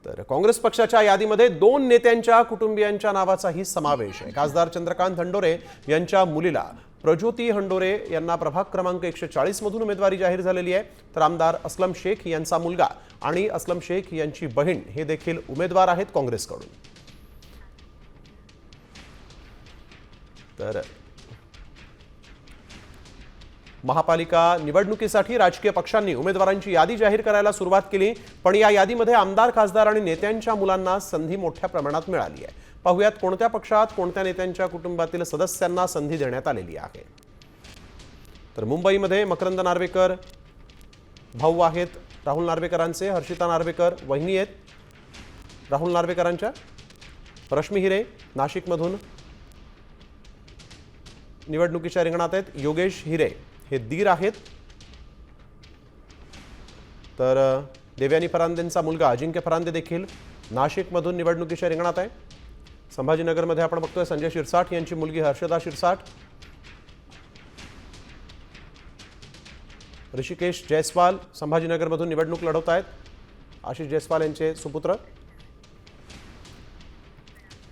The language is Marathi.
तर काँग्रेस पक्षाच्या यादीमध्ये 2 नेत्यांच्या कुटुंबियांच्या नावाचाही समावेश आहे। खासदार चंद्रकांत हंडोरे यांच्या मुलीला प्रज्योती हंडोरे यांना प्रभाग क्रमांक 140 मधून उमेदवारी जाहीर झालेली आहे। तर आमदार असलम शेख यांचा मुलगा आणि असलम शेख यांची बहीण हे देखील उमेदवार आहेत काँग्रेसकडून। तर महापालिका निवडणुकीसाठी राजकीय पक्षांनी उमेदवारांची यादी जाहीर करायला सुरुवात केली, पण या यादीमध्ये आमदार, खासदार आणि नेत्यांच्या मुलांना संधी मोठ्या प्रमाणात मिळाली आहे। पाहुयात कोणत्या पक्षात कोणत्या नेत्यांच्या कुटुंबातील सदस्यांना संधी देण्यात आलेली आहे। तर मुंबईमध्ये मकरंद नार्वेकर भाऊ आहेत राहुल नार्वेकरांचे, हर्षिता नार्वेकर वहिनी आहेत राहुल नार्वेकरांच्या। रश्मी हिरे नाशिकमधून निवडणुकीच्या रिंगणात आहेत। योगेश हिरे हे दीर आहेत। तर देवयानी फरांदेंचा मुलगा अजिंक्य फरांदे देखील नाशिकमधून निवडणुकीच्या रिंगणात आहे। संभाजीनगरमध्ये आपण बघतोय संजय शिरसाट यांची मुलगी हर्षदा शिरसाट। ऋषिकेश जयस्वाल संभाजीनगरमधून निवडणूक लढवत आहेत, आशिष जयस्वाल यांचे सुपुत्र।